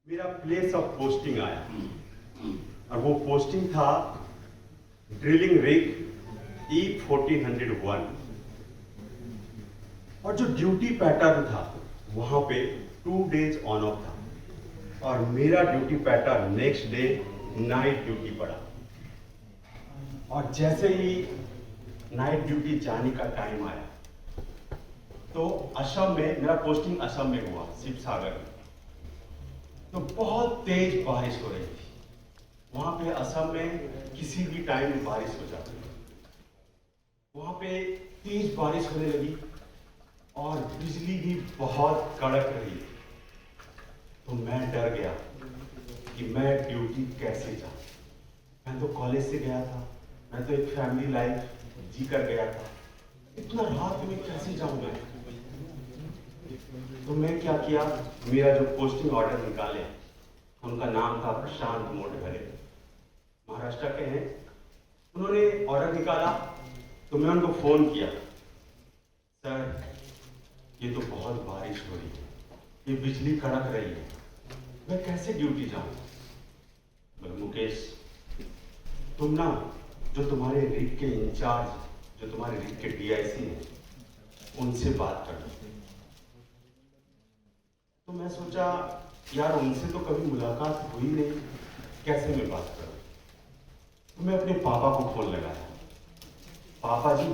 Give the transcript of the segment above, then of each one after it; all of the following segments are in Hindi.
मेरा प्लेस ऑफ पोस्टिंग आया और वो पोस्टिंग था ड्रिलिंग रिग E1401 और जो ड्यूटी पैटर्न था वहां पे 2 डेज ऑन ऑफ था और मेरा duty pattern next day night duty पड़ा। और जैसे ही नाइट ड्यूटी जाने का टाइम आया तो असम में, मेरा पोस्टिंग असम में हुआ, शिवसागर में। तो बहुत तेज बारिश हो रही थी। वहां पे असम में किसी भी टाइम बारिश हो जाती है। वहां पे तेज बारिश होने लगी और बिजली भी बहुत कड़क रही। तो मैं डर गया कि मैं ड्यूटी कैसे जाऊं। मैं तो कॉलेज से गया था, मैं तो एक फैमिली लाइफ जी कर गया था, इतना रात में कैसे जाऊं मैं। तो मैं क्या किया, मेरा जो पोस्टिंग ऑर्डर निकाले, उनका नाम था प्रशांत मोटघरे, महाराष्ट्र के हैं। उन्होंने ऑर्डर निकाला तो मैं उनको फोन किया, सर ये तो बहुत बारिश हो रही है, ये बिजली कड़क रही है, मैं कैसे ड्यूटी जाऊं। बोले मुकेश तुम ना जो तुम्हारे रिग के इंचार्ज, जो तुम्हारे रिग के DIC हैं, उनसे बात कर लो। तो मैं सोचा यार उनसे तो कभी मुलाकात हुई नहीं, कैसे मैं बात करूं। तो मैं अपने पापा को फोन लगाया, पापा जी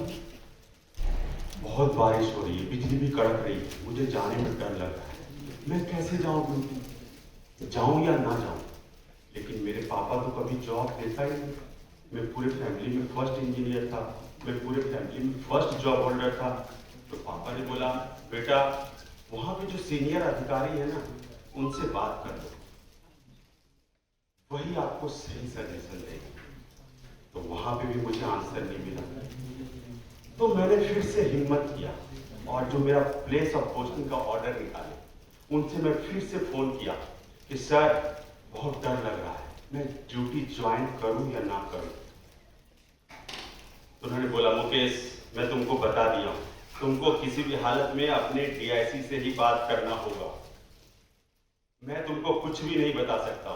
बहुत बारिश हो रही है, बिजली भी कड़क रही है, मुझे जाने में डर लग रहा है, मैं कैसे जाऊं ड्यूटी, जाऊं या ना जाऊं। लेकिन मेरे पापा तो कभी जॉब देता ही नहीं। मैं पूरे फैमिली में फर्स्ट इंजीनियर था, मैं पूरे फैमिली में फर्स्ट जॉब होल्डर था। तो पापा ने बोला बेटा वहां पे जो सीनियर अधिकारी है ना, उनसे बात कर लो, वही आपको सही सजेशन देंगे। तो वहां पे भी मुझे आंसर नहीं मिला। तो मैंने फिर से हिम्मत किया और जो मेरा प्लेस ऑफ पोस्टिंग का ऑर्डर निकाले, उनसे मैं फिर से फोन किया कि सर बहुत डर लग रहा है, मैं ड्यूटी ज्वाइन करूं या ना करूं। तो उन्होंने बोला मुकेश मैं तुमको बता दिया हूं, तुमको किसी भी हालत में अपने DIC से ही बात करना होगा, मैं तुमको कुछ भी नहीं बता सकता।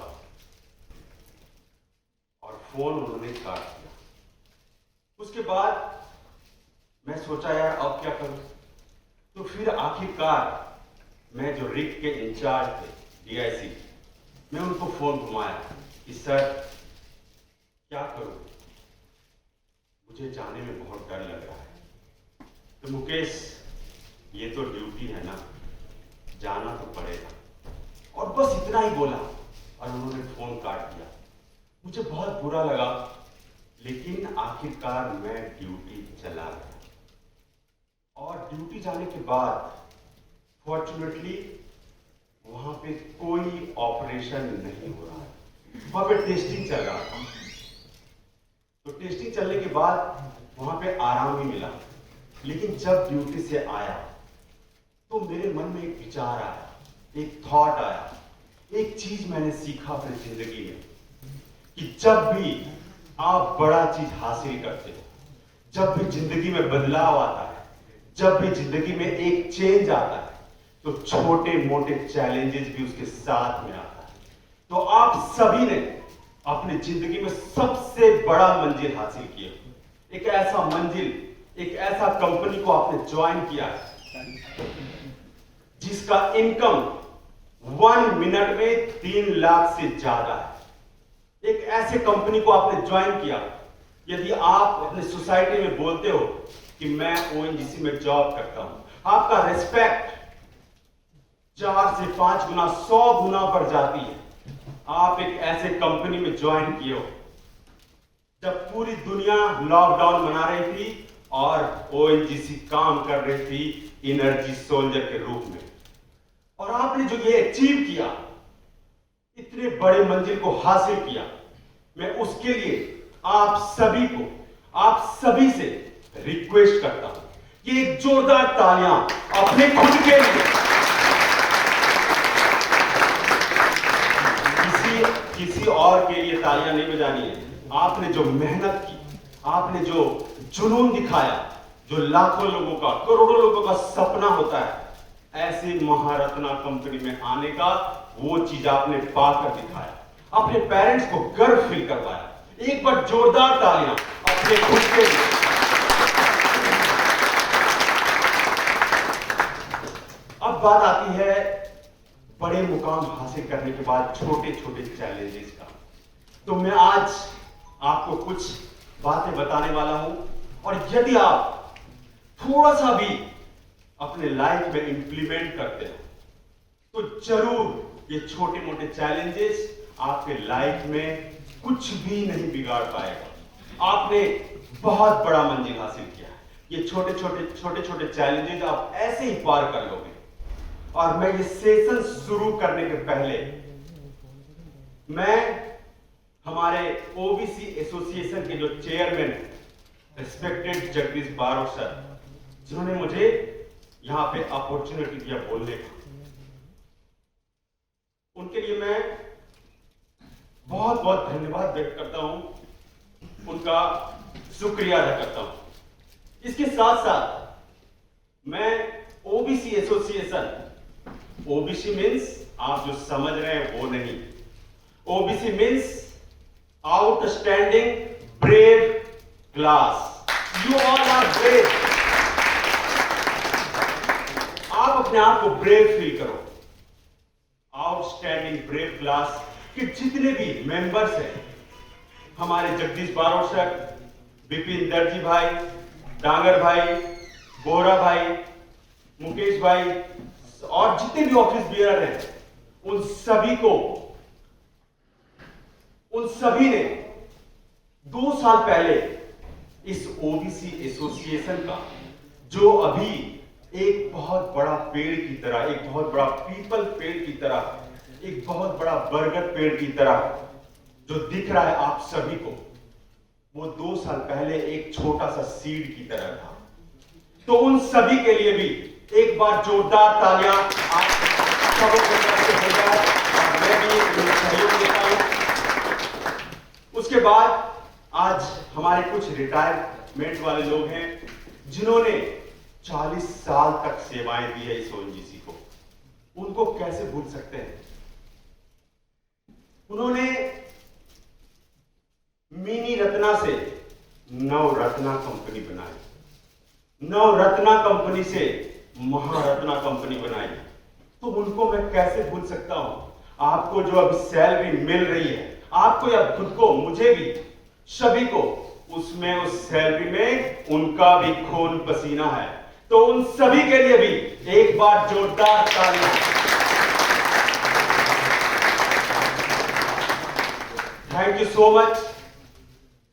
और फोन उन्होंने काट दिया। उसके बाद मैं सोचा यार अब क्या करूं। तो फिर आखिरकार मैं जो रिग के इंचार्ज थे DIC, मैं उनको फोन घुमाया कि सर क्या करूं, मुझे जाने में बहुत डर लग रहा है। तो मुकेश ये तो ड्यूटी है ना, जाना तो पड़ेगा। और बस इतना ही बोला और उन्होंने फोन काट दिया। मुझे बहुत बुरा लगा, लेकिन आखिरकार मैं ड्यूटी चला गया। और ड्यूटी जाने के बाद फॉर्चुनेटली वहां पे कोई ऑपरेशन नहीं हो रहा है, वहां पे टेस्टिंग चल रहा था। तो टेस्टिंग चलने के बाद वहां पे आराम भी मिला। लेकिन जब ड्यूटी से आया तो मेरे मन में एक विचार आया, एक थॉट आया, एक चीज मैंने सीखा अपनी जिंदगी में कि जब भी आप बड़ा चीज हासिल करते हो, जब भी जिंदगी में बदलाव आता है, जब भी जिंदगी में एक चेंज आता है, तो छोटे मोटे चैलेंजेस भी उसके साथ में आता है। तो आप सभी ने अपनी जिंदगी में सबसे बड़ा मंजिल हासिल किया, एक ऐसा मंजिल, एक ऐसा कंपनी को आपने ज्वाइन किया जिसका इनकम 1 मिनट में 3 लाख से ज्यादा है। एक ऐसे कंपनी को आपने ज्वाइन किया, यदि आप अपने सोसाइटी में बोलते हो कि मैं ONGC में जॉब करता हूं, आपका रिस्पेक्ट 4 से 5 गुना, 100 गुना बढ़ जाती है। आप एक ऐसे कंपनी में ज्वाइन किए हो जब पूरी दुनिया लॉकडाउन मना रही थी और ONGC काम कर रही थी एनर्जी सोल्जर के रूप में। और आपने जो ये अचीव किया, इतने बड़े मंजिल को हासिल किया, मैं उसके लिए आप सभी को, आप सभी से रिक्वेस्ट करता हूं कि एक जोरदार तालियां अपने खुद के लिए। किसी और के लिए तालियां नहीं बजानी है। आपने जो मेहनत की, आपने जो जुनून दिखाया, जो लाखों लोगों का, करोड़ों लोगों का सपना होता है ऐसे महारत्ना कंपनी में आने का, वो चीज आपने पाकर दिखाया, अपने पेरेंट्स को गर्व फील करवाया। एक बार जोरदार तालियां अपने खुद के लिए। अब बात आती है बड़े मुकाम हासिल करने के बाद छोटे छोटे चैलेंजेस का। तो मैं आज आपको कुछ बातें बताने वाला हूं, और यदि आप थोड़ा सा भी अपने लाइफ में इंप्लीमेंट करते हो तो जरूर ये छोटे मोटे चैलेंजेस आपके लाइफ में कुछ भी नहीं बिगाड़ पाएगा। आपने बहुत बड़ा मंजिल हासिल किया। ये छोटे छोटे चैलेंजेस आप ऐसे ही पार कर लोगे। और मैं ये सेशन शुरू करने के पहले मैं हमारे ओबीसी एसोसिएशन के जो chairman respected Jagdish Barot sir, जिन्होंने मुझे यहां पे अपॉर्चुनिटी दिया बोलने का, उनके लिए मैं बहुत बहुत धन्यवाद व्यक्त करता हूं, उनका शुक्रिया अदा करता हूं। इसके साथ साथ मैं ओबीसी एसोसिएशन, ओबीसी मीन्स आप जो समझ रहे हैं वो नहीं, OBC means outstanding brave class. You all are brave. आप अपने आप को ब्रेव फील करो। आउटस्टैंडिंग ब्रेव क्लास के जितने भी मेंबर्स हैं, हमारे जगदीश बारोट सर, विपिन दर्जी भाई, डांगर भाई, बोरा भाई, मुकेश भाई और जितने भी ऑफिस बियर हैं, उन सभी ने 2 साल पहले इस ओबीसी एसोसिएशन का, जो अभी एक बहुत बड़ा पेड़ की तरह, एक बहुत बड़ा पीपल पेड़ की तरह, एक बहुत बड़ा बरगद पेड़ की तरह जो दिख रहा है आप सभी को, वो 2 साल पहले एक छोटा सा सीड की तरह था। तो उन सभी के लिए भी एक बार जोरदार तालियां आप सबों की तरफ से हो जाए, और मैं भी उन्हें सहयोग देता हूं। उसके बाद आज हमारे कुछ रिटायरमेंट वाले लोग हैं जिन्होंने 40 साल तक सेवाएं दी है इस ओएनजीसी को। उनको कैसे भूल सकते हैं? उन्होंने मिनी रत्ना से नवरत्ना कंपनी बनाई, नवरत्ना कंपनी से महारत्ना कंपनी बनाई। तो उनको मैं कैसे भूल सकता हूं? आपको जो अभी सैलरी मिल रही है, आपको या खुद को, मुझे भी, सभी को, उसमें उस सैलरी में उनका भी खून पसीना है। तो उन सभी के लिए भी एक बार जोरदार तालियां। Thank you so much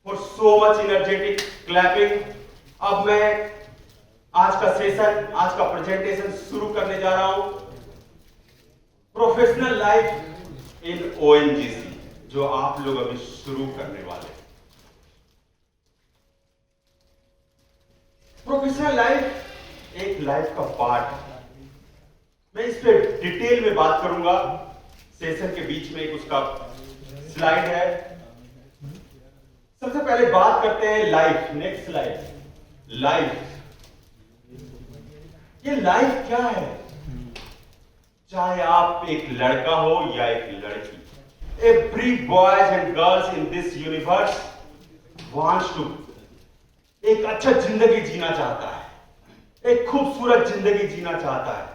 for so much energetic clapping. अब मैं आज का सेशन, आज का प्रेजेंटेशन शुरू करने जा रहा हूं। प्रोफेशनल लाइफ इन ओएनजीसी, जो आप लोग अभी शुरू करने वाले। प्रोफेशनल लाइफ एक लाइफ का पार्ट है। मैं इस पे डिटेल में बात करूंगा। सेशन के बीच में एक उसका स्लाइड है। सबसे पहले बात करते हैं लाइफ। Next slide. लाइफ, ये लाइफ क्या है? चाहे आप एक लड़का हो या एक लड़की, every boys and girls in this universe wants to एक अच्छा जिंदगी जीना चाहता है, एक खूबसूरत जिंदगी जीना चाहता है।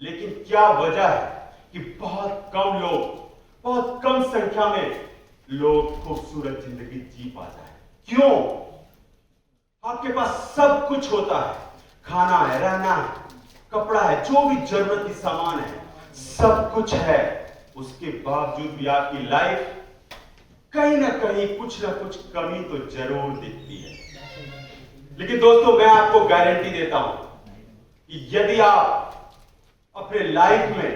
लेकिन क्या वजह है कि बहुत कम लोग, बहुत कम संख्या में लोग खूबसूरत जिंदगी जी पाता है? क्यों? आपके पास सब कुछ होता है, खाना है, रहना है, कपड़ा है, जो भी जरूरती सामान है, सब कुछ है। उसके बावजूद भी आपकी लाइफ कहीं ना कहीं कुछ ना कुछ कमी तो जरूर दिखती है। लेकिन दोस्तों, मैं आपको गारंटी देता हूं कि यदि आप अपने लाइफ में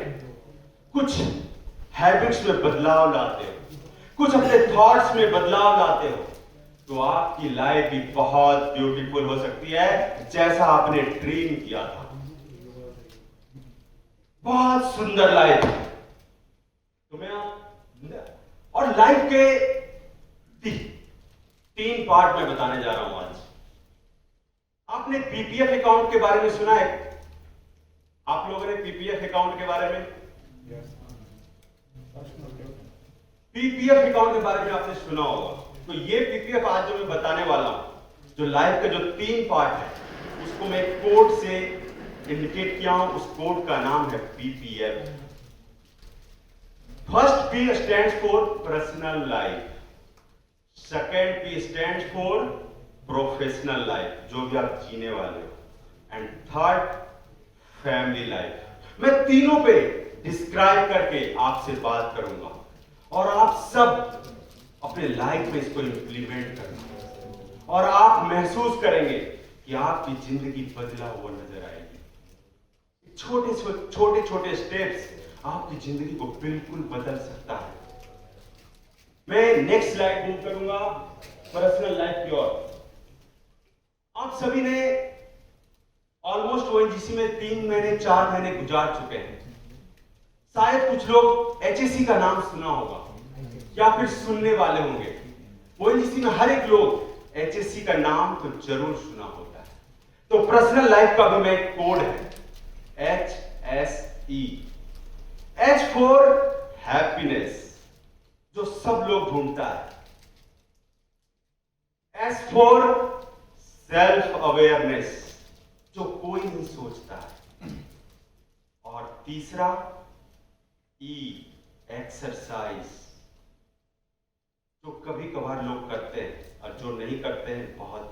कुछ हैबिट्स में बदलाव लाते हो, कुछ अपने थॉट्स में बदलाव लाते हो, तो आपकी लाइफ भी बहुत ब्यूटीफुल हो सकती है, जैसा आपने ड्रीम किया था। बहुत सुंदर लाइफ। तो मैं और लाइफ के 3 पार्ट में बताने जा रहा हूं आज। आपने पीपीएफ अकाउंट के बारे में सुना है? आप लोगों ने पीपीएफ अकाउंट के बारे में? पीपीएफ अकाउंट के बारे में आपने सुना होगा। तो ये पीपीएफ आज जो मैं बताने वाला हूं, जो लाइफ का जो 3 पार्ट है, उसको मैं कोड से इंडिकेट किया हूं। उस कोड का नाम है PPF. First P stands for personal life, second P stands for professional life, जो भी आप जीने वाले हो, एंड थर्ड फैमिली लाइफ। मैं तीनों पे डिस्क्राइब करके आपसे बात करूंगा और आप सब अपने लाइफ में इसको इंप्लीमेंट करना और आप महसूस करेंगे कि आपकी जिंदगी बदला हुआ नजर आएगी। छोटे छोटे स्टेप्स आपकी जिंदगी को बिल्कुल बदल सकता है। मैं नेक्स्ट स्लाइड मूव करूंगा पर्सनल लाइफ की ओर। आप सभी ने ऑलमोस्ट ओएनजीसी में 3 महीने 4 महीने गुजार चुके हैं। शायद कुछ लोग एचएससी का नाम सुना होगा या फिर सुनने वाले होंगे। ओएनजीसी में हर एक लोग एचएससी का नाम तो जरूर सुना होता है। तो पर्सनल लाइफ का भी मैं एक कोड है HSE। H फॉर हैप्पीनेस, जो सब लोग ढूंढता है। S फॉर सेल्फ अवेयरनेस, जो कोई नहीं सोचता है। और तीसरा E, एक्सरसाइज, जो कभी कभार लोग करते हैं और जो नहीं करते हैं बहुत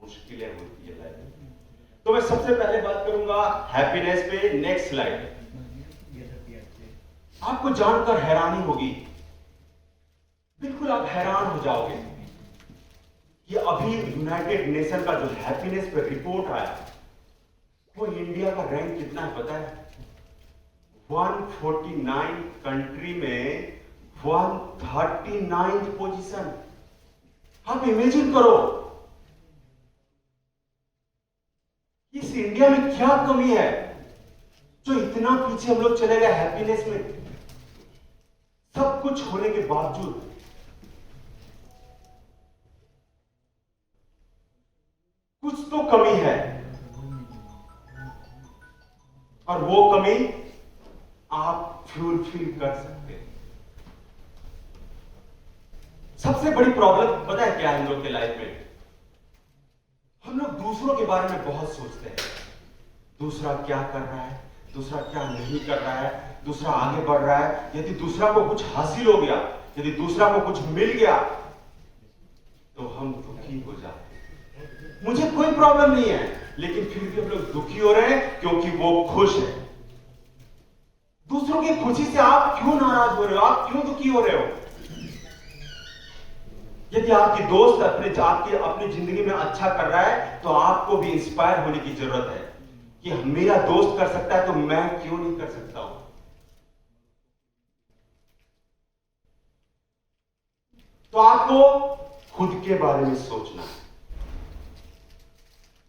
मुश्किलें होती है लाइफ में। तो मैं सबसे पहले बात करूंगा हैप्पीनेस पे। Next slide. आपको जानकर हैरानी होगी, बिल्कुल आप हैरान हो जाओगे कि अभी यूनाइटेड नेशन का जो हैप्पीनेस पे रिपोर्ट आया, वो इंडिया का रैंक कितना है पता है? 149 कंट्री में 139 पोजीशन। आप इमेजिन करो इस इंडिया में क्या कमी है जो इतना पीछे हम लोग चले गए हैप्पीनेस में। सब कुछ होने के बावजूद कुछ तो कमी है, और वो कमी आप फुलफिल कर सकते हैं। सबसे बड़ी प्रॉब्लम पता है क्या है हम लोग के लाइफ में? हम लोग दूसरों के बारे में बहुत सोचते हैं। दूसरा क्या कर रहा है, दूसरा क्या नहीं कर रहा है, दूसरा आगे बढ़ रहा है। यदि दूसरा को कुछ हासिल हो गया, यदि दूसरा को कुछ मिल गया, तो हम दुखी हो जाते हैं। मुझे कोई प्रॉब्लम नहीं है, लेकिन फिर भी हम लोग दुखी हो रहे हैं क्योंकि वो खुश है। दूसरों की खुशी से आप क्यों नाराज हो रहे हो? आप क्यों दुखी हो रहे हो? यदि आपकी दोस्त अपनी जिंदगी में अच्छा कर रहा है, तो आपको भी इंस्पायर होने की जरूरत है कि मेरा दोस्त कर सकता है तो मैं क्यों नहीं कर सकता हूं। तो आपको खुद के बारे में सोचना है।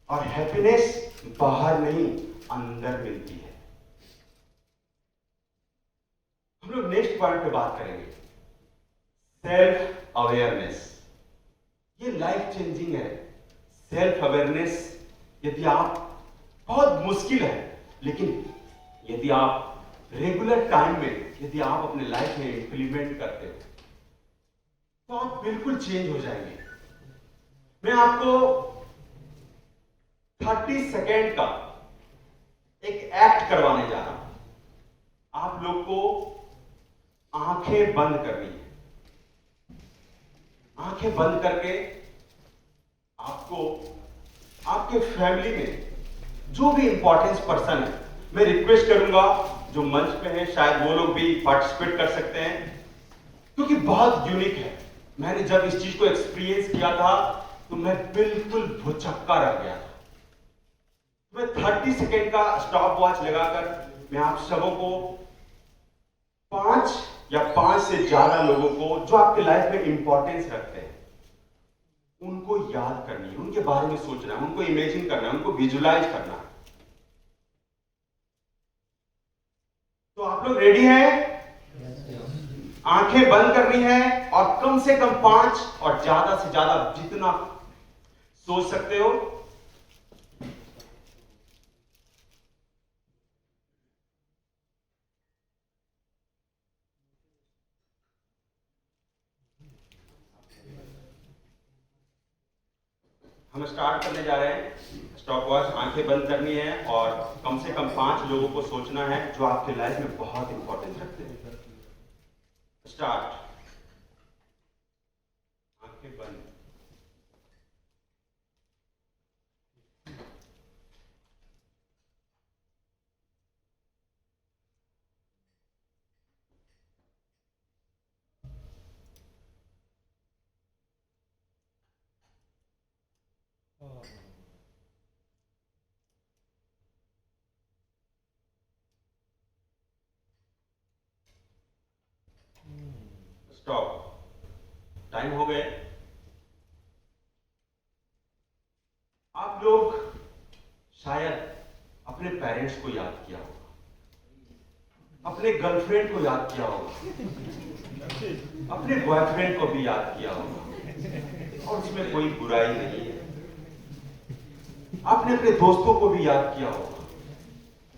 और हैप्पीनेस बाहर नहीं, अंदर मिलती है। हम लोग नेक्स्ट पॉइंट पे बात करेंगे, सेल्फ अवेयरनेस। ये लाइफ चेंजिंग है। सेल्फ अवेयरनेस यदि आप बहुत मुश्किल है, लेकिन यदि आप रेगुलर टाइम में यदि आप अपने लाइफ में इंप्लीमेंट करते हो, तो आप बिल्कुल चेंज हो जाएंगे। मैं आपको 30 सेकेंड का एक एक्ट करवाने जा रहा हूं। आप लोग को आंखें बंद करनी है। आंखें बंद करके आपको आपके फैमिली में जो भी इंपॉर्टेंस पर्सन है, मैं रिक्वेस्ट करूंगा जो मंच पे है शायद वो लोग भी पार्टिसिपेट कर सकते हैं, क्योंकि बहुत यूनिक है। मैंने जब इस चीज को एक्सपीरियंस किया था तो मैं बिल्कुल भुचक्का रह गया था। मैं 30 सेकेंड का स्टॉप वॉच लगाकर मैं आप सबों को 5 या 5 से ज्यादा लोगों को जो आपके लाइफ में इंपॉर्टेंस रखते हैं, उनको याद करनी है, उनके बारे में सोचना है, उनको इमेजिन करना है, उनको विजुलाइज करना है। तो आप लोग रेडी हैं? आंखें बंद करनी है और कम से कम 5 और ज्यादा से ज्यादा जितना सोच सकते हो। हम स्टार्ट करने जा रहे हैं। स्टॉप वॉच आंखें बंद करनी है और कम से कम 5 लोगों को सोचना है जो आपके लाइफ में बहुत इंपॉर्टेंस रखते हैं। स्टार्ट। आंखें बंद। स्टॉप। टाइम हो गए। आप लोग शायद अपने पेरेंट्स को याद किया होगा, अपने गर्लफ्रेंड को याद किया होगा, अपने बॉयफ्रेंड को भी याद किया होगा और उसमें कोई बुराई नहीं है। आपने अपने दोस्तों को भी याद किया होगा,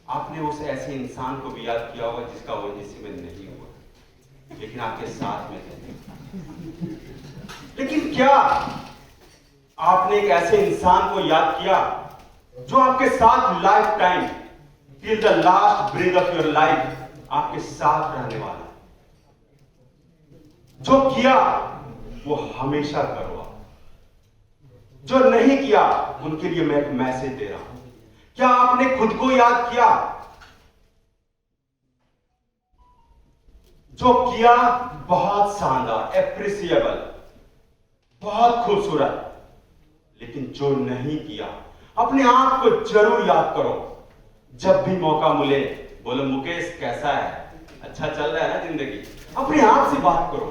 आपने उस ऐसे इंसान को भी याद किया होगा जिसका वो जिसी में नहीं हुआ लेकिन आपके साथ में थे। लेकिन क्या आपने एक ऐसे इंसान को याद किया जो आपके साथ life time till the last breath of your life आपके साथ रहने वाला? जो किया वो हमेशा करो आप। जो नहीं किया उनके लिए मैं एक मैसेज दे रहा हूं। क्या आपने खुद को याद किया? जो किया बहुत शानदार, एप्रिसिएबल, बहुत खूबसूरत, लेकिन जो नहीं किया अपने आप को जरूर याद करो। जब भी मौका मिले बोलो मुकेश कैसा है, अच्छा चल रहा है ना जिंदगी? अपने आप से बात करो।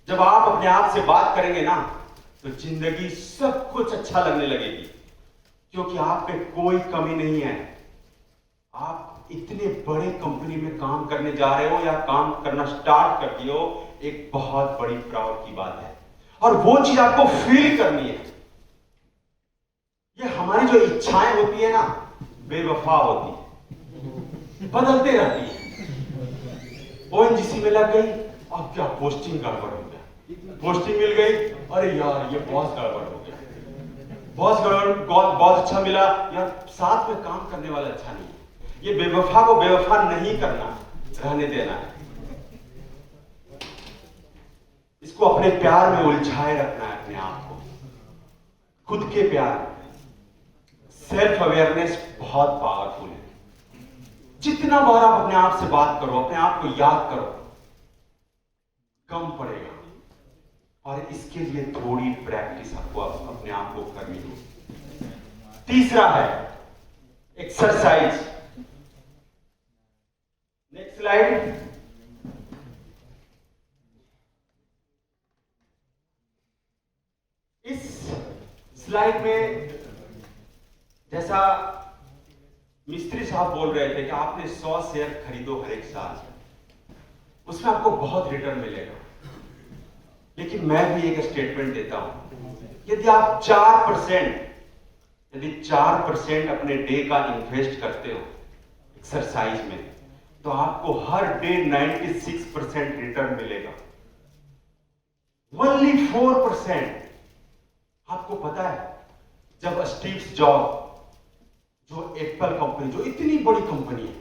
जब आप अपने आप से बात करेंगे ना तो जिंदगी सब कुछ अच्छा लगने लगेगी, क्योंकि आप पे कोई कमी नहीं है। आप इतने बड़े कंपनी में काम करने जा रहे हो या काम करना स्टार्ट कर दिए हो, एक बहुत बड़ी प्राउड की बात है और वो चीज आपको फील करनी है। ये हमारी जो इच्छाएं होती है ना बेवफा होती है, बदलते रहती है। ओएनजीसी में लग गई, अब क्या पोस्टिंग गड़बड़ हो गया, पोस्टिंग मिल गई, अरे यार ये बॉस गड़बड़ हो गया, बॉस अच्छा मिला यार, साथ में काम करने वाला अच्छा नहीं है। ये बेवफा को बेवफा नहीं करना, रहने देना है। इसको अपने प्यार में उलझाए रखना है, अपने आप को खुद के प्यार। सेल्फ अवेयरनेस बहुत पावरफुल है। जितना बार आप अपने आप से बात करो, अपने आप को याद करो, कम पड़ेगा। और इसके लिए थोड़ी प्रैक्टिस आपको अपने आप को करनी होगी। तीसरा है एक्सरसाइज। Next slide. इस स्लाइड में जैसा मिस्त्री साहब बोल रहे थे कि आपने 100 शेयर खरीदो हर एक साल, उसमें आपको बहुत रिटर्न मिलेगा। लेकिन मैं भी एक स्टेटमेंट देता हूं, यदि आप 4% अपने डे का इन्वेस्ट करते हो एक्सरसाइज में, तो आपको हर डे 96% रिटर्न मिलेगा। ओनली 4%। आपको पता है जब स्टीव जॉब, जो एप्पल कंपनी, जो इतनी बड़ी कंपनी है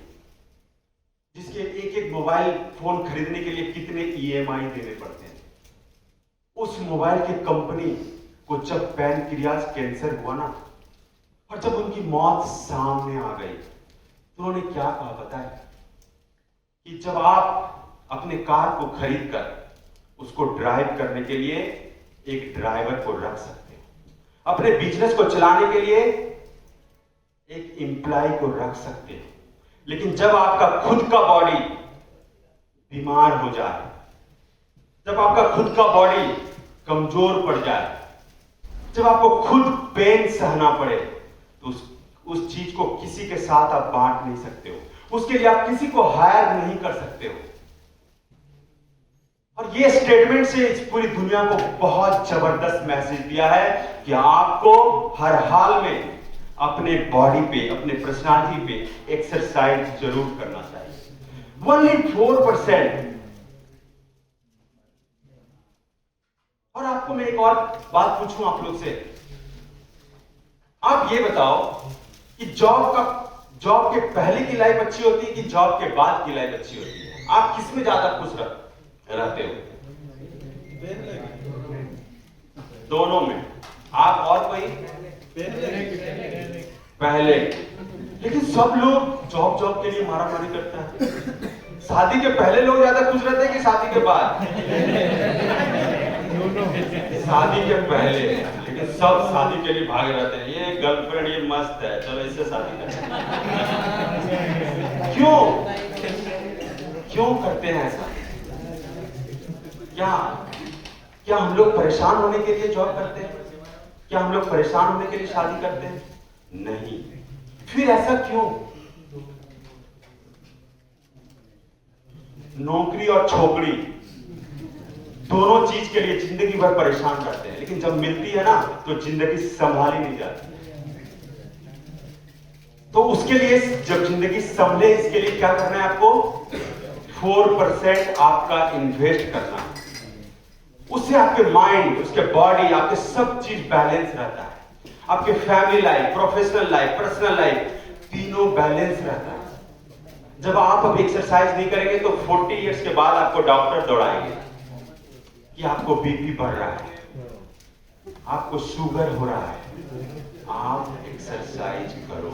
जिसके एक मोबाइल फोन खरीदने के लिए कितने ईएमआई देने पड़ते हैं, उस मोबाइल की कंपनी को जब पैनक्रियाज कैंसर हुआ ना और जब उनकी मौत सामने आ गई, तो उन्होंने क्या कहा पता है? कि जब आप अपने कार को खरीद कर उसको ड्राइव करने के लिए एक ड्राइवर को रख सकते हो, अपने बिजनेस को चलाने के लिए एक एम्प्लॉय को रख सकते हो, लेकिन जब आपका खुद का बॉडी बीमार हो जाए, जब आपका खुद का बॉडी कमजोर पड़ जाए, जब आपको खुद पेन सहना पड़े, तो उस चीज को किसी के साथ आप बांट नहीं सकते हो, उसके लिए आप किसी को हायर नहीं कर सकते हो। और ये स्टेटमेंट से इस पूरी दुनिया को बहुत जबरदस्त मैसेज दिया है कि आपको हर हाल में अपने बॉडी पे, अपने पर्सनालिटी पे एक्सरसाइज जरूर करना चाहिए। ओनली 4%। और आपको मैं एक और बात पूछूं आप लोग से, आप ये बताओ कि जॉब के पहले की लाइफ अच्छी होती है कि जॉब के बाद की लाइफ अच्छी होती है? आप किस में ज्यादा खुश रहते हो? दोनों में। आप और कोई? पहले। लेकिन सब लोग जॉब के लिए मारामारी करता है। शादी के पहले लोग ज्यादा खुश रहते हैं कि शादी के बाद? शादी के पहले। लेकिन सब शादी के लिए भाग रहते हैं, ये गर्लफ्रेंड ये मस्त है, चलो इससे शादी करते हैं। क्यों करते हैं ऐसा? क्या हम लोग परेशान होने के लिए जॉब करते हैं? क्या हम लोग परेशान होने के लिए शादी करते हैं? नहीं। फिर ऐसा क्यों? नौकरी और छोकरी दोनों चीज के लिए जिंदगी भर परेशान करते हैं, लेकिन जब मिलती है ना तो जिंदगी संभाली नहीं जाती। तो उसके लिए जब जिंदगी संभले, इसके लिए क्या करना है आपको? 4% आपका इन्वेस्ट करना है। उससे आपके माइंड, उसके बॉडी, आपके सब चीज बैलेंस रहता है। आपके family life, professional life, personal life, तीनों बैलेंस रहता है। जब आप अब एक्सरसाइज नहीं करेंगे तो 40 इयर्स के बाद आपको डॉक्टर दौड़ाएंगे कि आपको बीपी बढ़ रहा है, आपको शुगर हो रहा है, आप एक्सरसाइज करो।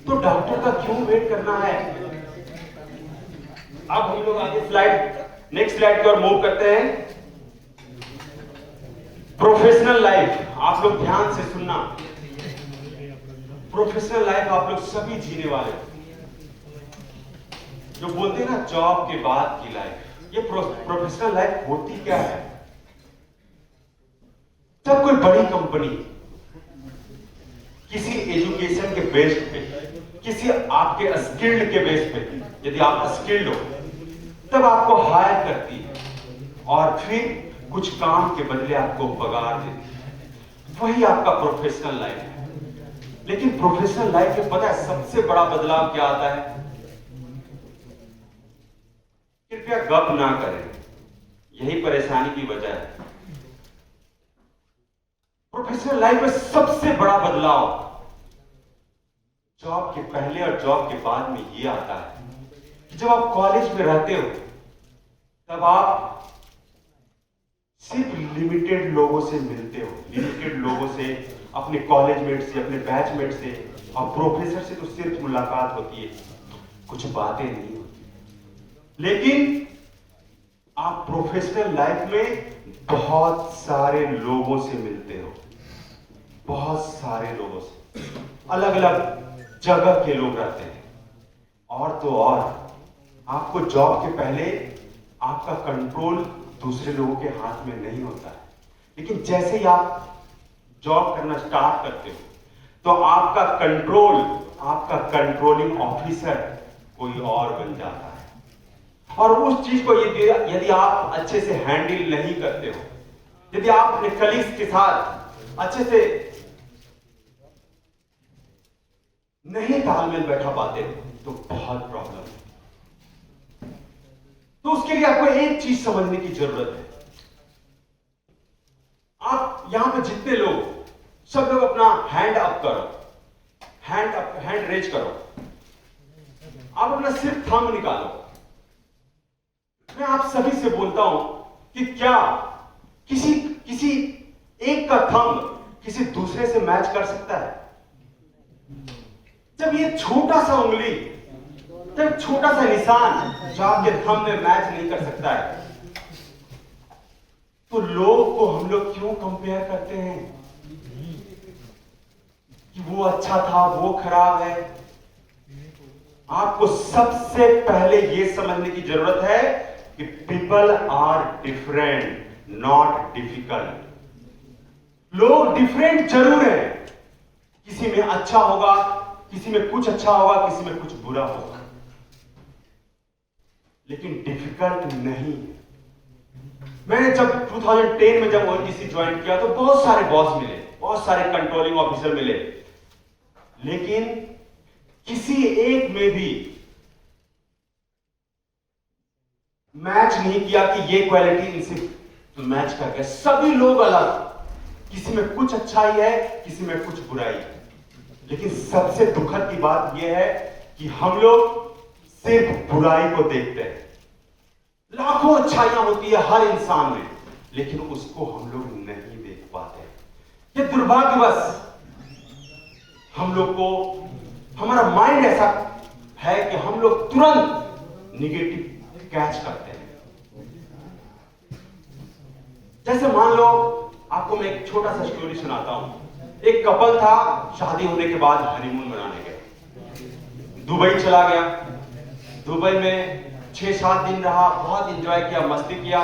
तो डॉक्टर का क्यों वेट करना है? अब हम लोग आगे नेक्स्ट स्लाइड की ओर मूव करते हैं। प्रोफेशनल लाइफ, आप लोग ध्यान से सुनना। प्रोफेशनल लाइफ आप लोग सभी जीने वाले हो। जो बोलते हैं ना जॉब के बाद की लाइफ, ये प्रोफेशनल लाइफ होती क्या है? जब कोई बड़ी कंपनी किसी एजुकेशन के बेस पे, किसी आपके स्किल्ड के बेस पे, यदि आप स्किल्ड हो तब आपको हायर करती है और फिर कुछ काम के बदले आपको पगार देती है। वही आपका प्रोफेशनल लाइफ है। लेकिन प्रोफेशनल लाइफ में पता है सबसे बड़ा बदलाव क्या आता है? कृपया गप ना करें, यही परेशानी की वजह है। प्रोफेशनल लाइफ में सबसे बड़ा बदलाव जॉब के पहले और जॉब के बाद में ये आता है कि जब आप कॉलेज में रहते हो तब आप सिर्फ लिमिटेड लोगों से मिलते हो, लिमिटेड लोगों से, अपने कॉलेजमेट से, अपने बैचमेट से, और प्रोफेसर से तो सिर्फ मुलाकात होती है, कुछ बातें नहीं होती। लेकिन आप प्रोफेशनल लाइफ में बहुत सारे लोगों से मिलते हो, बहुत सारे लोगों से, अलग अलग जगह के लोग रहते हैं। और तो और आपको जॉब के पहले आपका कंट्रोल दूसरे लोगों के हाथ में नहीं होता है, लेकिन जैसे ही आप जॉब करना स्टार्ट करते हो तो आपका कंट्रोल, आपका कंट्रोलिंग ऑफिसर कोई और बन जाता है। और उस चीज को यदि आप अच्छे से हैंडल नहीं करते हो, यदि आप अपने कलीग्स के साथ अच्छे से नहीं तालमेल बैठा पाते तो बहुत प्रॉब्लम है। तो उसके लिए आपको एक चीज समझने की जरूरत है। आप यहां पे जितने लोग, सब लोग अपना हैंड अप करो, हैंड रेज करो। आप अपना सिर्फ थंब निकालो। मैं आप सभी से बोलता हूं कि क्या किसी एक का थंब किसी दूसरे से मैच कर सकता है? जब ये छोटा सा उंगली, जब छोटा सा निशान जो आपके थंब में मैच नहीं कर सकता है, तो लोग को हम लोग क्यों कंपेयर करते हैं कि वो अच्छा था, वो खराब है? आपको सबसे पहले ये समझने की जरूरत है कि people are different, not difficult. लोग डिफरेंट जरूर है, किसी में अच्छा होगा, किसी में कुछ अच्छा होगा, किसी में कुछ बुरा होगा, लेकिन डिफिकल्ट नहीं। मैंने जब 2010 में जब ओएनजीसी ज्वाइन किया तो बहुत सारे बॉस मिले, बहुत सारे कंट्रोलिंग ऑफिसर मिले, लेकिन किसी एक में भी मैच नहीं किया कि ये क्वालिटी इनसे मैच कर गया। सभी लोग अलग, किसी में कुछ अच्छाई है, किसी में कुछ बुराई है। लेकिन सबसे दुखद की बात यह है कि हम लोग सिर्फ बुराई को देखते हैं। लाखों अच्छाइयां होती है हर इंसान में, लेकिन उसको हम लोग नहीं देख पाते। ये दुर्भाग्यवश हम लोग को, हमारा माइंड ऐसा है कि हम लोग तुरंत निगेटिव कैच करते हैं। जैसे मान लो, आपको मैं एक छोटा सा स्टोरी सुनाता हूं। एक कपल था, शादी होने के बाद हनीमून मनाने गए, दुबई चला गया। दुबई में 6-7 दिन रहा, बहुत एंजॉय किया, मस्ती किया।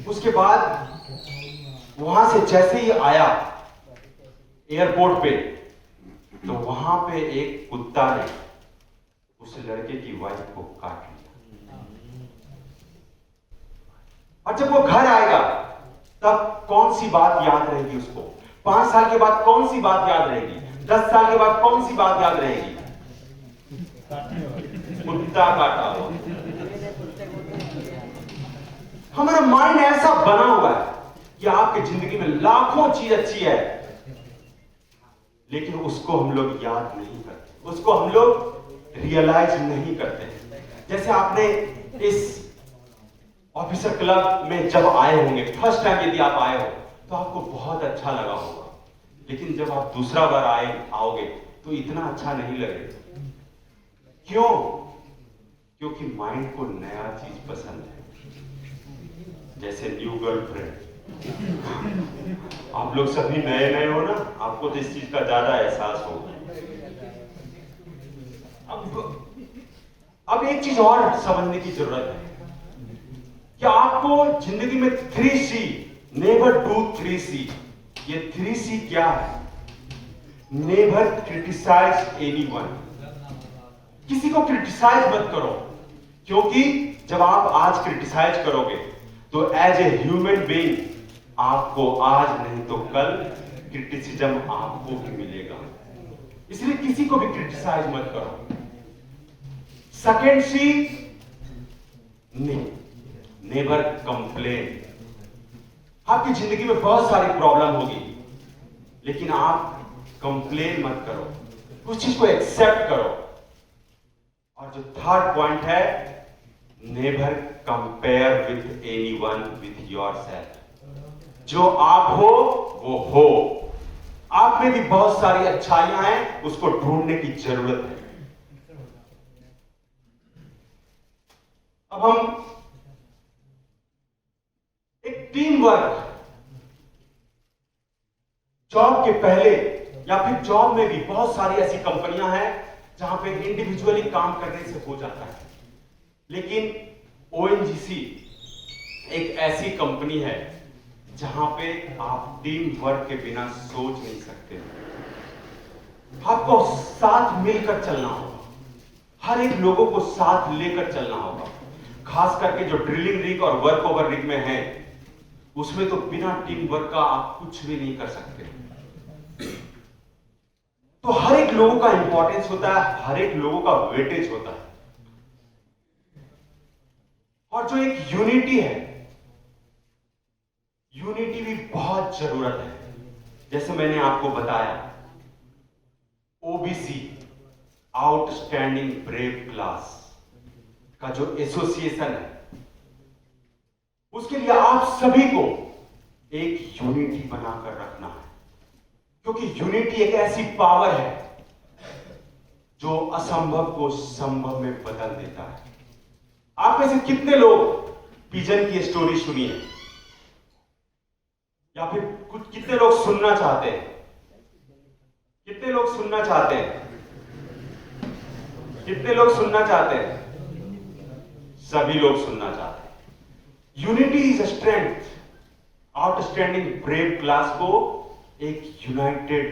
उसके बाद वहां से जैसे ही आया एयरपोर्ट पे, तो वहां पे एक कुत्ता ने उस लड़के की वाइफ को काट लिया। और जब वो घर आएगा, तब कौन सी बात याद रहेगी उसको? 5 साल के बाद कौन सी बात याद रहेगी? 10 साल के बाद कौन सी बात याद रहेगी? कुत्ता काटा हुआ। हमारा माइंड ऐसा बना हुआ है कि आपकी जिंदगी में लाखों चीज अच्छी है, लेकिन उसको हम लोग याद नहीं करते, उसको हम लोग रियलाइज नहीं करते। जैसे आपने इस ऑफिसर क्लब में जब आए होंगे, फर्स्ट टाइम यदि आप आए हो, तो आपको बहुत अच्छा लगा होगा, लेकिन जब आप दूसरा बार आओगे तो इतना अच्छा नहीं लगेगा। क्यों? क्योंकि माइंड को नया चीज पसंद है। जैसे न्यू गर्लफ्रेंड, आप लोग सभी नए नए हो ना, आपको तो इस चीज का ज्यादा एहसास होगा। अब एक चीज और समझने की जरूरत है कि आपको जिंदगी में 3C, नेवर डू 3C। ये 3C क्या है? Never criticise anyone. किसी को क्रिटिसाइज मत करो, क्योंकि जब आप आज क्रिटिसाइज करोगे तो एज ए ह्यूमन बीइंग आपको आज नहीं तो कल क्रिटिसिज्म आपको भी मिलेगा। इसलिए किसी को भी क्रिटिसाइज मत करो। सेकेंड सी, नेवर कंप्लेन। आपकी जिंदगी में बहुत सारी प्रॉब्लम होगी, लेकिन आप कंप्लेन मत करो, उस चीज को एक्सेप्ट करो। और जो थर्ड पॉइंट है, never compare with anyone with yourself. जो आप हो वो हो, आप में भी बहुत सारी अच्छाइयां हैं, उसको ढूंढने की जरूरत है। अब हम एक टीम वर्क, जॉब के पहले या फिर जॉब में भी बहुत सारी ऐसी कंपनियां हैं जहां पे इंडिविजुअली काम करने से हो जाता है, लेकिन ONGC एक ऐसी कंपनी है जहां पे आप टीम वर्क के बिना सोच नहीं सकते। आपको साथ मिलकर चलना होगा, हर एक लोगों को साथ लेकर चलना होगा। खास करके जो ड्रिलिंग रिग और वर्क ओवर रिग में है, उसमें तो बिना टीम वर्क का आप कुछ भी नहीं कर सकते। तो हर एक लोगों का इंपॉर्टेंस होता है, हर एक लोगों का वेटेज होता है। और जो एक यूनिटी है, यूनिटी भी बहुत जरूरत है। जैसे मैंने आपको बताया, OBC आउटस्टैंडिंग ब्रेव क्लास का जो एसोसिएशन है, उसके लिए आप सभी को एक यूनिटी बनाकर रखना है, क्योंकि यूनिटी एक ऐसी पावर है जो असंभव को संभव में बदल देता है। आप में से कितने लोग पिजन की स्टोरी सुनी है, या फिर कुछ कितने लोग सुनना चाहते हैं? कितने लोग सुनना चाहते हैं? कितने लोग सुनना चाहते हैं? सभी लोग सुनना चाहते हैं। Unity is a strength. Outstanding brave class को एक यूनाइटेड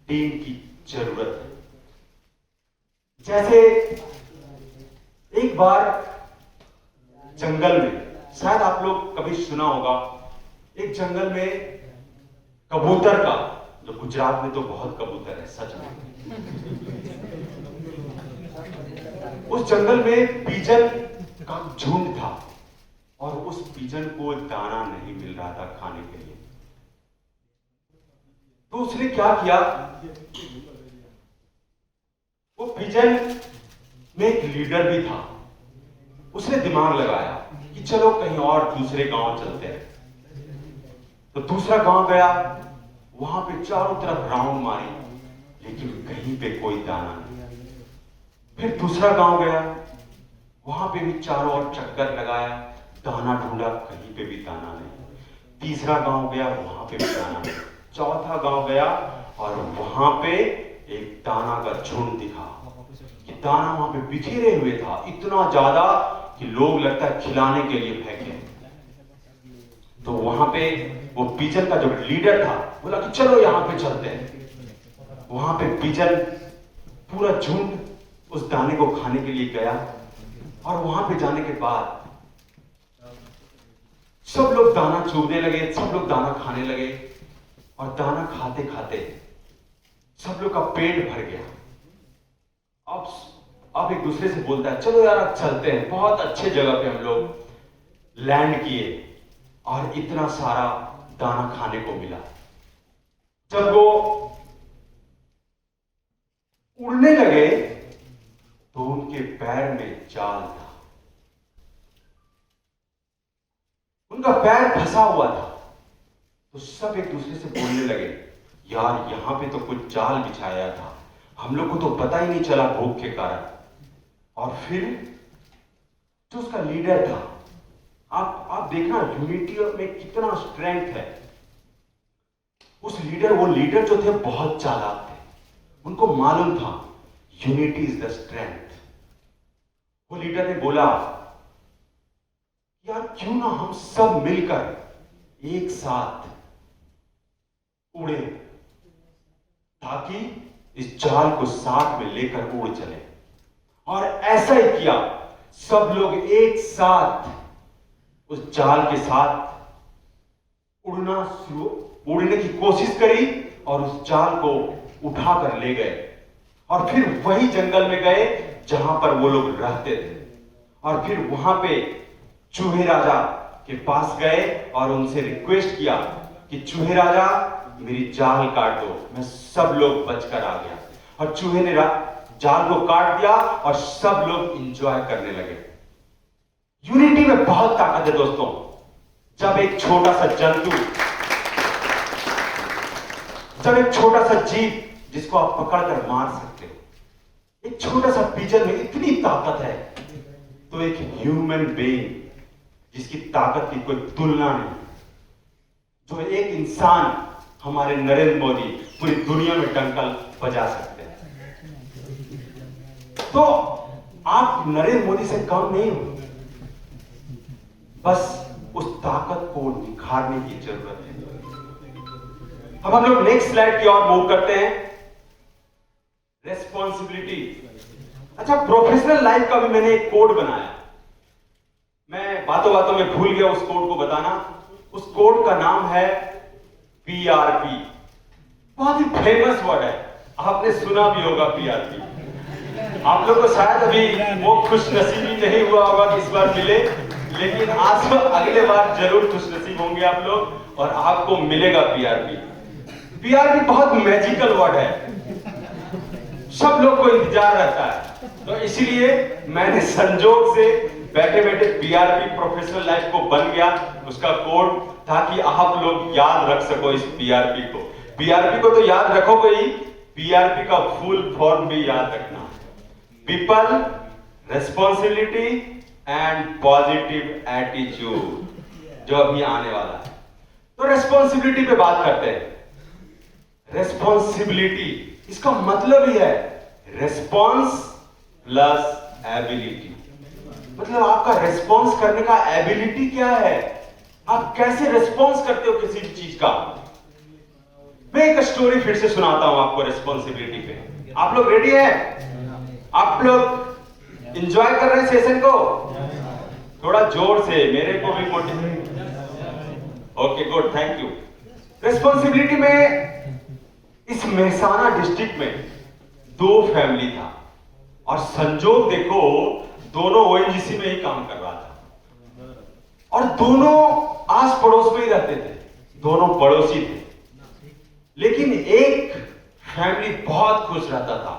टीम की जरूरत है। जैसे एक बार जंगल में, शायद आप लोग कभी सुना होगा, एक जंगल में कबूतर का, जो गुजरात में तो बहुत कबूतर है सच में, उस जंगल में पिजन का झुंड था और उस पिजन को दाना नहीं मिल रहा था खाने के लिए। तो उसने क्या किया, वो पिजन में एक लीडर भी था। उसने दिमाग लगाया कि चलो कहीं और दूसरे गांव चलते हैं। तो दूसरा गांव गया, वहां पे चारों तरफ राउंड मारी, लेकिन कहीं पे कोई दाना नहीं। फिर दूसरा गांव गया, वहां पे भी चारों ओर चक्कर लगाया, दाना ढूंढा, कहीं पे भी दाना नहीं। तीसरा गांव गया, वहां पे भी दाना नहीं। चौथा गांव गया और वहां पे एक दाना का झुंड दिखा कि दाना वहां पे बिखेरे हुए था, इतना ज्यादा कि लोग लगता है खिलाने के लिए फेंके। तो वहां पे वो पिजन का जो लीडर था बोला कि चलो यहां पे चलते हैं। वहां पे पिजन पूरा झुंड उस दाने को खाने के लिए गया और वहां पे जाने के बाद सब लोग दाना चूरने लगे, सब लोग दाना खाने लगे और दाना खाते खाते सब लोग का पेट भर गया। अब एक दूसरे से बोलता है चलो यार अब चलते हैं। बहुत अच्छे जगह पे हम लोग लैंड किए और इतना सारा दाना खाने को मिला। जब वो उड़ने लगे तो उनके पैर में जाल था, उनका पैर फंसा हुआ था। तो सब एक दूसरे से बोलने लगे यार यहां पे तो कुछ जाल बिछाया था, हम लोग को तो पता ही नहीं चला भूख के कारण। और फिर जो उसका लीडर था, आप देखना यूनिटी में कितना स्ट्रेंथ है। वो लीडर जो थे बहुत चालाक थे, उनको मालूम था यूनिटी इज द स्ट्रेंथ। वो लीडर ने बोला यार क्यों ना हम सब मिलकर एक साथ उड़े, ताकि इस जाल को साथ में लेकर उड़ चले। और ऐसा ही किया, सब लोग एक साथ उस जाल के साथ उड़ने की कोशिश करी और उस जाल को उठाकर ले गए। और फिर वही जंगल में गए जहां पर वो लोग रहते थे। और फिर वहां पे चूहे राजा के पास गए और उनसे रिक्वेस्ट किया कि चूहे राजा मेरी जाल काट दो। मैं सब लोग बचकर आ गया। और चूहे ने जाल को काट दिया और सब लोग इंजॉय करने लगे। यूनिटी में बहुत ताकत है दोस्तों। जब एक छोटा सा जंतु, जब एक छोटा सा जीव जिसको आप पकड़कर मार सकते हो, एक छोटा सा पिजन में इतनी ताकत है, तो एक ह्यूमन बीइंग जिसकी ताकत की कोई तुलना नहीं, जो एक इंसान हमारे नरेंद्र मोदी पूरी दुनिया में डंका बजा सकते हैं। तो आप नरेंद्र मोदी से कम नहीं हो, बस उस ताकत को निखारने की जरूरत है। अब हम लोग नेक्स्ट स्लाइड की ओर मूव करते हैं। रेस्पॉन्सिबिलिटी। अच्छा, प्रोफेशनल लाइफ का भी मैंने एक कोड बनाया। मैं बातों बातों में भूल गया उस कोड को बताना। उस कोड का नाम है PRP। बहुत ही फेमस वर्ड है, आपने सुना भी होगा PRP। आप लोग को शायद अभी वो खुशनसीबी नहीं हुआ होगा कि इस बार मिले, लेकिन आज अगले बार जरूर खुशनसीब होंगे आप लोग और आपको मिलेगा PRP। PRP बहुत मैजिकल वर्ड है, सब लोग को इंतजार रहता है। तो इसीलिए मैंने संजोग से बैठे बैठे PRP प्रोफेशनल लाइफ को बन गया उसका कोड, ताकि आप लोग याद रख सको इस PRP को। PRP को तो याद रखोगे ही, PRP का फुल फॉर्म भी याद रखना, people, responsibility and positive attitude, जो अभी आने वाला है। तो रेस्पॉन्सिबिलिटी पे बात करते हैं। रेस्पॉन्सिबिलिटी, इसका मतलब ही है रेस्पॉन्स प्लस एबिलिटी। मतलब आपका रेस्पॉन्स करने का एबिलिटी क्या है, आप कैसे रेस्पॉन्स करते हो किसी भी चीज का। मैं एक स्टोरी फिर से सुनाता हूं आपको रेस्पॉन्सिबिलिटी पे। आप लोग रेडी हैं? आप लोग एंजॉय कर रहे हैं सेशन को? थोड़ा जोर से, मेरे को भी motivate. Okay good, thank you. Responsibility में इस मेहसाना डिस्ट्रिक्ट में 2 फैमिली था और संजोग देखो दोनों ONGC में ही काम कर रहा था और दोनों आस पड़ोस में ही रहते थे, दोनों पड़ोसी थे। लेकिन एक फैमिली बहुत खुश रहता था,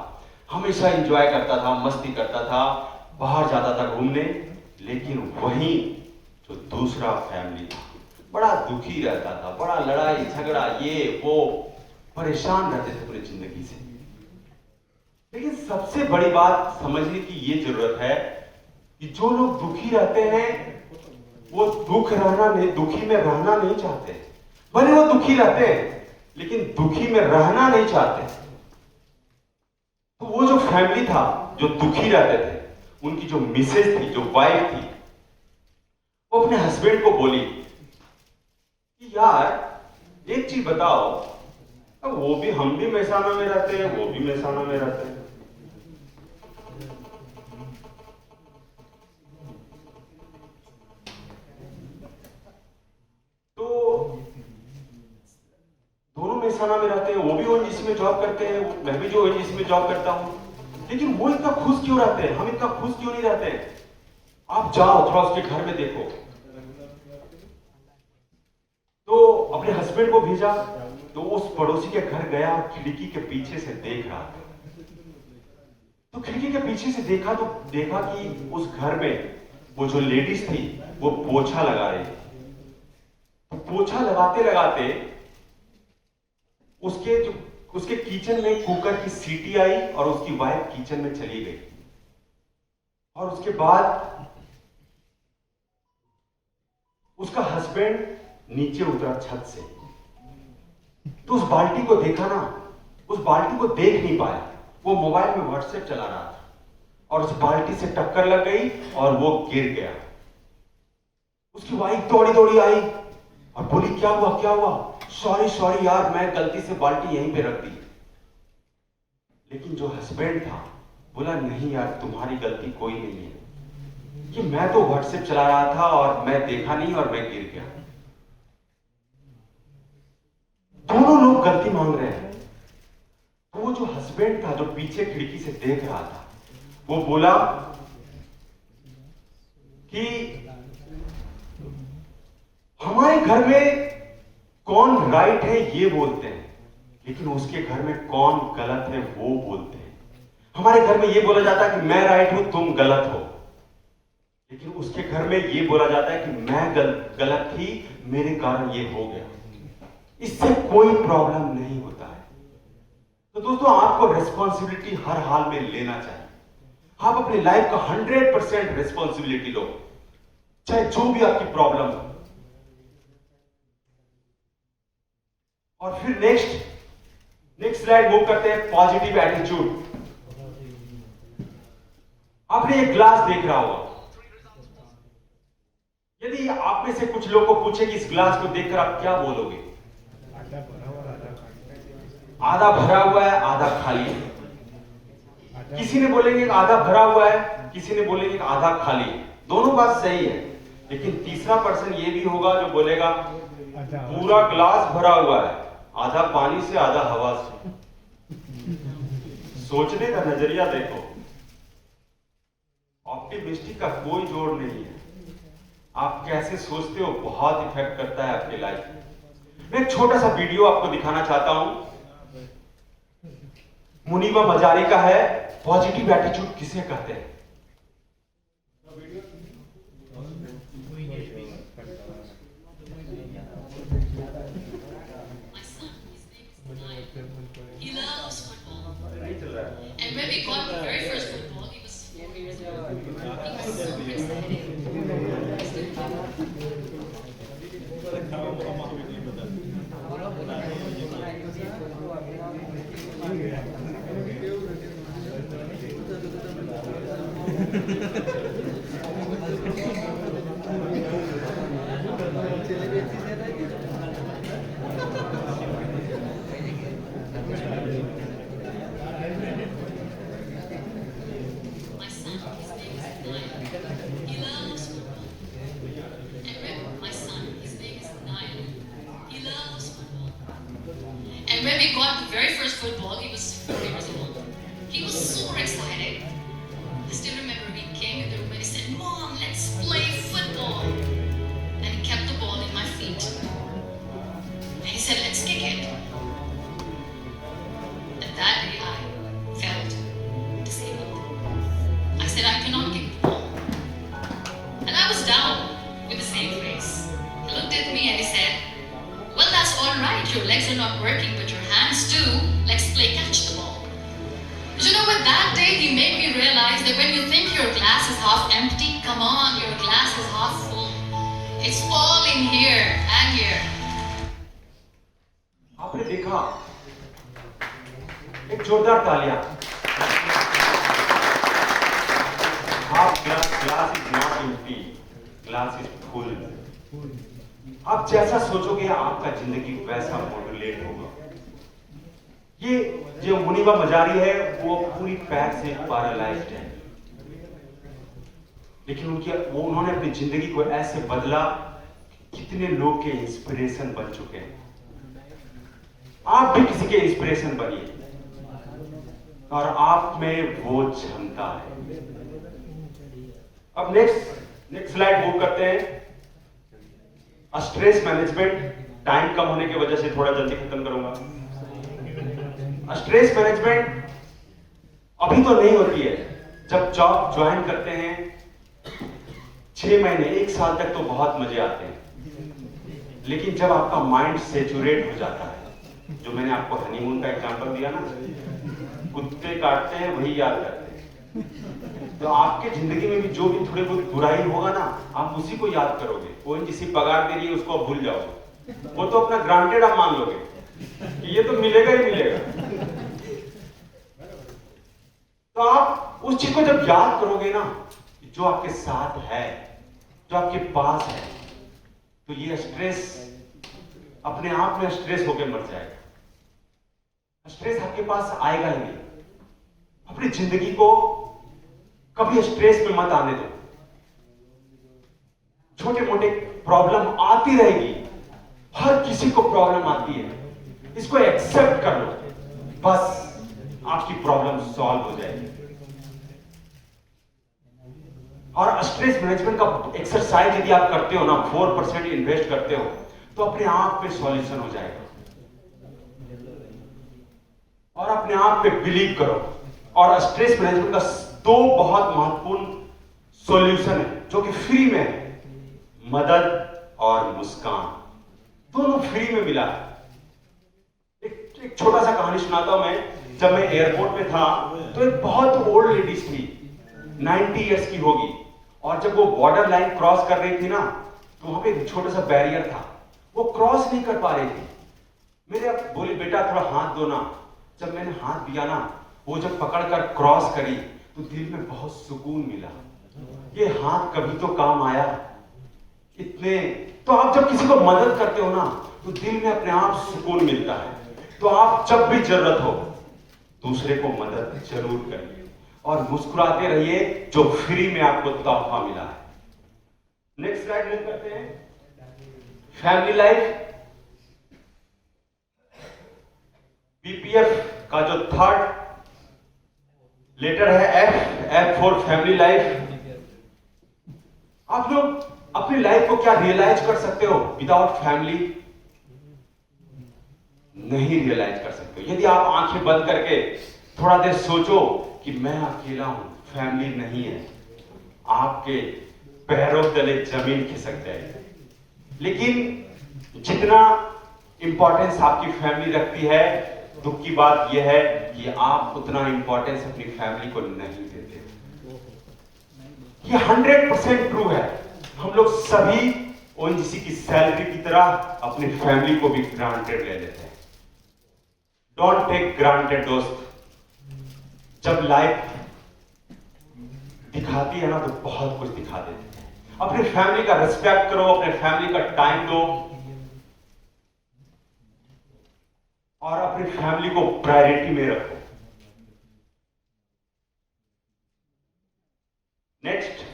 हमेशा एंजॉय करता था, मस्ती करता था, बाहर जाता था घूमने। लेकिन वहीं जो दूसरा फैमिली था, बड़ा दुखी रहता था, बड़ा लड़ाई झगड़ा ये वो, परेशान रहते थे पूरी जिंदगी से। लेकिन सबसे बड़ी बात समझने की ये जरूरत है कि जो लोग दुखी रहते हैं वो दुखी में रहना नहीं चाहते। भले वो दुखी रहते हैं लेकिन दुखी में रहना नहीं चाहते। तो वो जो फैमिली था जो दुखी रहते थे, उनकी जो मिसेज थी, जो वाइफ थी, वो अपने हस्बैंड को बोली कि यार एक चीज बताओ, अब वो भी, हम भी मेहसाना में रहते हैं, वो भी मेहसाना में रहते हैं, तो दोनों मेहसाना में रहते हैं, वो भी ओएनजीसी में जॉब करते हैं, मैं भी जो ओएनजीसी में जॉब करता हूं, लेकिन वो इतना खुश क्यों रहते हैं, हम इतना खुश क्यों नहीं रहते हैं? आप जाओ थोड़ा उसके घर में देखो। तो अपने हस्बैंड को भेजा, तो उस पड़ोसी के घर गया, खिड़की के पीछे से देख रहा था। तो खिड़की के पीछे से देखा तो देखा कि उस घर में वो जो लेडीज थी वो पोछा लगा रही थी। तो पोछा लगाते लगाते उसके किचन में कुकर की सीटी आई और उसकी वाइफ किचन में चली गई। और उसके बाद उसका हस्बैंड नीचे उतरा छत से, तो उस बाल्टी को देखा ना, उस बाल्टी को देख नहीं पाया, वो मोबाइल में व्हाट्सएप चला रहा था और उस बाल्टी से टक्कर लग गई और वो गिर गया। उसकी वाइफ दौड़ी दौड़ी आई और बोली क्या हुआ क्या हुआ? सॉरी सॉरी यार, मैं गलती से बाल्टी यहीं पे रख दी। लेकिन जो हस्बैंड था बोला नहीं यार, तुम्हारी गलती कोई नहीं है, कि मैं तो व्हाट्सएप चला रहा था और मैं देखा नहीं और मैं गिर गया। दोनों लोग गलती मांग रहे हैं। तो वो जो हस्बैंड था जो पीछे खिड़की से देख रहा था, वो बोला कि हमारे घर में कौन राइट है ये बोलते हैं, लेकिन उसके घर में कौन गलत है वो बोलते हैं। हमारे घर में ये बोला जाता है कि मैं राइट हूं तुम गलत हो, लेकिन उसके घर में ये बोला जाता है कि मैं गलत थी, मेरे कारण ये हो गया। इससे कोई प्रॉब्लम नहीं होता है। तो दोस्तों, आपको रेस्पॉन्सिबिलिटी हर हाल में लेना चाहिए। आप अपनी लाइफ का 100% रेस्पॉन्सिबिलिटी लो, चाहे जो भी आपकी प्रॉब्लम हो। और फिर नेक्स्ट स्लाइड मूव करते हैं, पॉजिटिव एटीट्यूड। आपने एक ग्लास देख रहा होगा, यदि आप में से कुछ लोग को पूछे कि इस ग्लास को देखकर आप क्या बोलोगे? आधा भरा हुआ है, आधा खाली है। किसी ने बोलेंगे आधा भरा हुआ है, किसी ने बोलेंगे आधा खाली है। दोनों बात सही है, लेकिन तीसरा पर्सन ये भी होगा जो बोलेगा पूरा ग्लास भरा हुआ है, आधा पानी से आधा हवा से। सोचने का नजरिया देखो। ऑप्टिमिस्टिक का कोई जोड़ नहीं है। आप कैसे सोचते हो बहुत इफेक्ट करता है आपकी लाइफ में। मैं एक छोटा सा वीडियो आपको दिखाना चाहता हूं, मुनीबा मजारी का है, पॉजिटिव एटीट्यूड किसे कहते हैं। He loves football. And when we got the very first football, he was 4 years old. He was super excited. My son, his name is Niall. He loves football. And when my son, his name is Niall. He loves football. And when we got the very first football, he was 4 years old. He was super excited. I still remember we came in the room and he said, "Mom, let's play football." And he kept the ball in my feet. And he said, "Let's kick it." And that day I felt your legs are not working, but your hands do. Let's play catch the ball. You know what? That day he made me realize that when you think your glass is half empty, come on, your glass is half full. It's all in here and here. आपने देखा, एक जोरदार तालियां। Half glass is not empty, glass is full. आप जैसा सोचोगे आपका जिंदगी वैसा मॉड्यूलेट होगा। ये जो मुनीबा मजारी है वो पूरी पैर से पैरालाइज्ड है, लेकिन उन्होंने अपनी जिंदगी को ऐसे बदला, कितने लोग के इंस्पिरेशन बन चुके हैं। आप भी किसी के इंस्पिरेशन बनिए और आप में वो क्षमता है। अब नेक्स्ट स्लाइड मूव करते हैं। स्ट्रेस मैनेजमेंट, टाइम कम होने की वजह से थोड़ा जल्दी खत्म करूंगा। स्ट्रेस मैनेजमेंट अभी तो नहीं होती है, जब जॉब ज्वाइन करते हैं 6 महीने 1 साल तक तो बहुत मजे आते हैं, लेकिन जब आपका माइंड सेचुरेट हो जाता है, जो मैंने आपको हनीमून का एग्जांपल दिया ना, कुत्ते काटते हैं वही याद करते हैं, तो आपके जिंदगी में भी जो भी थोड़ी बहुत बुराई होगा ना, आप उसी को याद करोगे। ओएनजीसी पगार दे रही है उसको आप भूल जाओगे, वो तो अपना ग्रांटेड आप मान लोगे कि ये तो मिलेगा ही मिलेगा। तो आप उस चीज को जब याद करोगे ना, जो आपके साथ है, जो आपके पास है, तो ये स्ट्रेस अपने आप में स्ट्रेस होकर मर जाएगा। स्ट्रेस आपके पास आएगा ही नहीं। अपनी जिंदगी को कभी स्ट्रेस में मत आने दो। छोटे मोटे प्रॉब्लम आती रहेगी, हर किसी को प्रॉब्लम आती है, इसको एक्सेप्ट कर लो, बस आपकी प्रॉब्लम सॉल्व हो जाएगी। और स्ट्रेस मैनेजमेंट का एक्सरसाइज यदि आप करते हो ना, 4% इन्वेस्ट करते हो, तो अपने आप पे सॉल्यूशन हो जाएगा। और अपने आप पे बिलीव करो। और स्ट्रेस मैनेजमेंट का 2 बहुत महत्वपूर्ण सॉल्यूशन है जो कि फ्री में है, मदद और मुस्कान, दोनों फ्री में मिला है। एक छोटा सा कहानी सुनाता हूं मैं। जब मैं एयरपोर्ट पे था तो एक बहुत ओल्ड लेडीज थी, 90 इयर्स की होगी, और जब वो बॉर्डर लाइन क्रॉस कर रही थी ना, तो वहां पे एक छोटा सा बैरियर था, वो क्रॉस नहीं कर पा रही थी। मेरे बोली बेटा थोड़ा हाथ दो ना। जब मैंने हाथ दिया ना, वो जब पकड़कर क्रॉस करी तो दिल में बहुत सुकून मिला। ये हाथ कभी तो काम आया। इतने तो आप जब किसी को मदद करते हो ना, तो दिल में अपने आप सुकून मिलता है। तो आप जब भी जरूरत हो दूसरे को मदद जरूर करिए और मुस्कुराते रहिए, जो फ्री में आपको तोहफा मिला है। नेक्स्ट स्लाइड मूव करते हैं। फैमिली लाइफ, बीपीएफ का जो 3rd लेटर है एफ फॉर फैमिली लाइफ। आप लोग अपनी लाइफ को क्या रियलाइज कर सकते हो विदाउट फैमिली? नहीं रियलाइज कर सकते हो। यदि आप आंखें बंद करके थोड़ा देर सोचो कि मैं अकेला हूं, फैमिली नहीं है, आपके पैरों तले जमीन खिसक जाएगी। लेकिन जितना इंपॉर्टेंस आपकी फैमिली रखती है, दुख की बात यह है कि आप उतना इंपॉर्टेंस अपनी फैमिली को नहीं देते। ये 100% ट्रू है। हम लोग सभी ओएनजीसी की सैलरी की तरह अपनी फैमिली को भी ग्रांटेड ले लेते हैं। डोंट टेक ग्रांटेड दोस्त। जब लाइफ दिखाती है ना, तो बहुत कुछ दिखा देती है। अपनी फैमिली का रिस्पेक्ट करो, अपने फैमिली का टाइम दो और अपनी फैमिली को प्रायोरिटी में रखो। नेक्स्ट,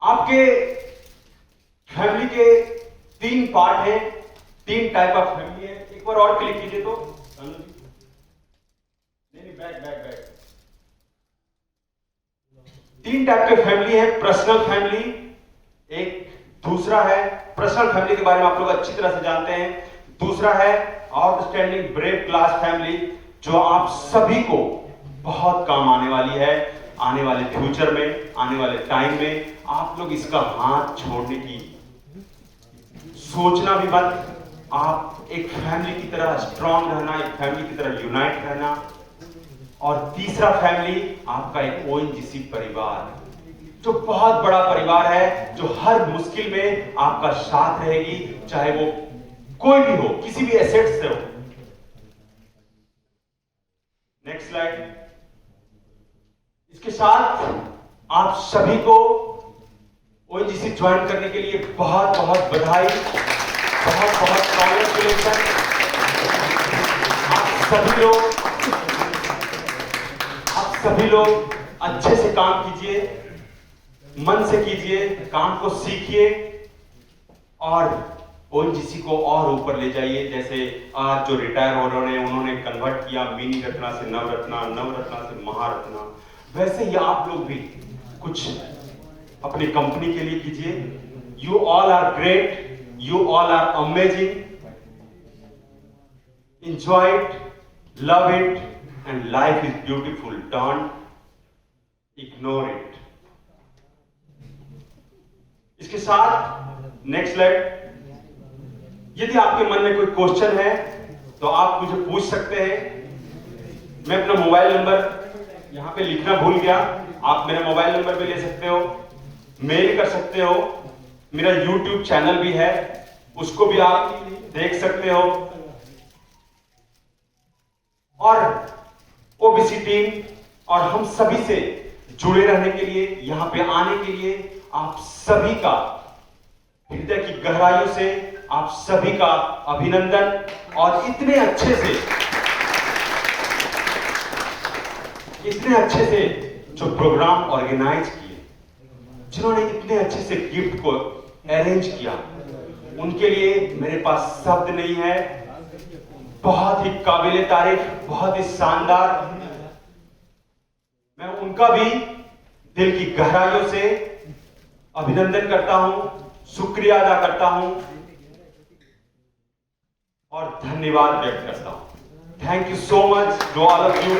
आपके फैमिली के 3 पार्ट हैं, 3 टाइप ऑफ फैमिली है। एक बार और क्लिक कीजिए तो नहीं, बैक 3 टाइप के फैमिली है। पर्सनल फैमिली एक, दूसरा है पर्सनल फैमिली के बारे में आप लोग अच्छी तरह से जानते हैं। दूसरा है आउटस्टैंडिंग ब्रेव क्लास फैमिली, जो आप सभी को बहुत काम आने वाली है। आने वाले फ्यूचर में, आने वाले टाइम में आप लोग इसका हाथ छोड़ने की सोचना भी मत। आप एक फैमिली की तरह स्ट्रांग रहना, एक फैमिली की तरह यूनाइट रहना। और तीसरा फैमिली आपका एक ओएनजीसी परिवार, जो बहुत बड़ा परिवार है, जो हर मुश्किल में आपका साथ रहेगी, चाहे वो कोई भी हो, किसी भी एसेट से हो। Next slide. इसके साथ आप सभी को ओएनजीसी ज्वाइन करने के लिए बहुत बहुत बधाई, बहुत बहुत कांग्रेचुलेशन। आप सभी लोग अच्छे से काम कीजिए, मन से कीजिए, काम को सीखिए और ओएनजीसी को और ऊपर ले जाइए। जैसे आज जो रिटायर हो रहे हैं, उन्होंने कन्वर्ट किया मिनी रत्ना से नवरत्ना, नवरत्ना से महारत्ना, वैसे ही आप लोग भी कुछ अपनी कंपनी के लिए कीजिए। You all are great, you all are amazing. Enjoy it, love it, and life is beautiful. Don't ignore it. इसके साथ नेक्स्ट स्लाइड। यदि आपके मन में कोई क्वेश्चन है तो आप मुझे पूछ सकते हैं। मैं अपना मोबाइल नंबर यहां पे लिखना भूल गया, आप मेरा मोबाइल नंबर भी ले सकते हो, मेल कर सकते हो। मेरा YouTube चैनल भी है, उसको भी आप देख सकते हो। और ओबीसी टीम और हम सभी से जुड़े रहने के लिए, यहां पे आने के लिए आप सभी का हृदय की गहराइयों से आप सभी का अभिनंदन। और इतने अच्छे से जो प्रोग्राम ऑर्गेनाइज किए, जिन्होंने इतने अच्छे से गिफ्ट को अरेंज किया, उनके लिए मेरे पास शब्द नहीं है। बहुत ही काबिले तारीफ, बहुत ही शानदार। मैं उनका भी दिल की गहराइयों से अभिनंदन करता हूं, शुक्रिया अदा करता हूं और धन्यवाद व्यक्त करता हूं। Thank you so much to all of you.